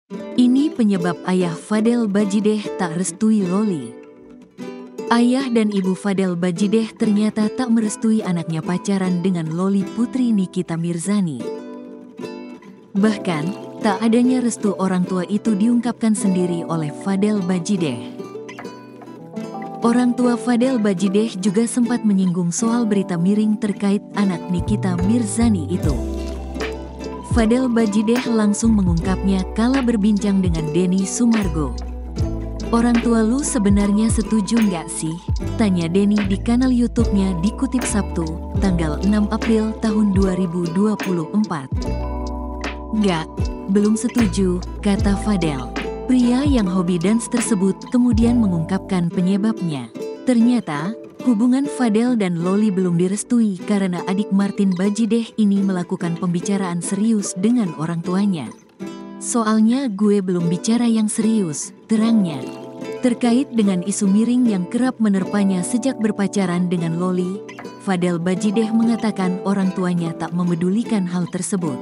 Ini penyebab ayah Fadel Bajideh tak restui Loli. Ayah dan ibu Fadel Bajideh ternyata tak merestui anaknya pacaran dengan Loli putri Nikita Mirzani. Bahkan, tak adanya restu orang tua itu diungkapkan sendiri oleh Fadel Bajideh. Orang tua Fadel Bajideh juga sempat menyinggung soal berita miring terkait anak Nikita Mirzani itu. Fadel Bajideh langsung mengungkapnya kala berbincang dengan Denny Sumargo. "Orang tua lu sebenarnya setuju nggak sih?" tanya Denny di kanal YouTube-nya dikutip Sabtu, tanggal 6 April tahun 2024. "Nggak, belum setuju," kata Fadel. Pria yang hobi dance tersebut kemudian mengungkapkan penyebabnya. Ternyata, hubungan Fadel dan Loli belum direstui karena adik Martin Bajideh ini melakukan pembicaraan serius dengan orang tuanya. "Soalnya gue belum bicara yang serius," terangnya. Terkait dengan isu miring yang kerap menerpanya sejak berpacaran dengan Loli, Fadel Bajideh mengatakan orang tuanya tak memedulikan hal tersebut.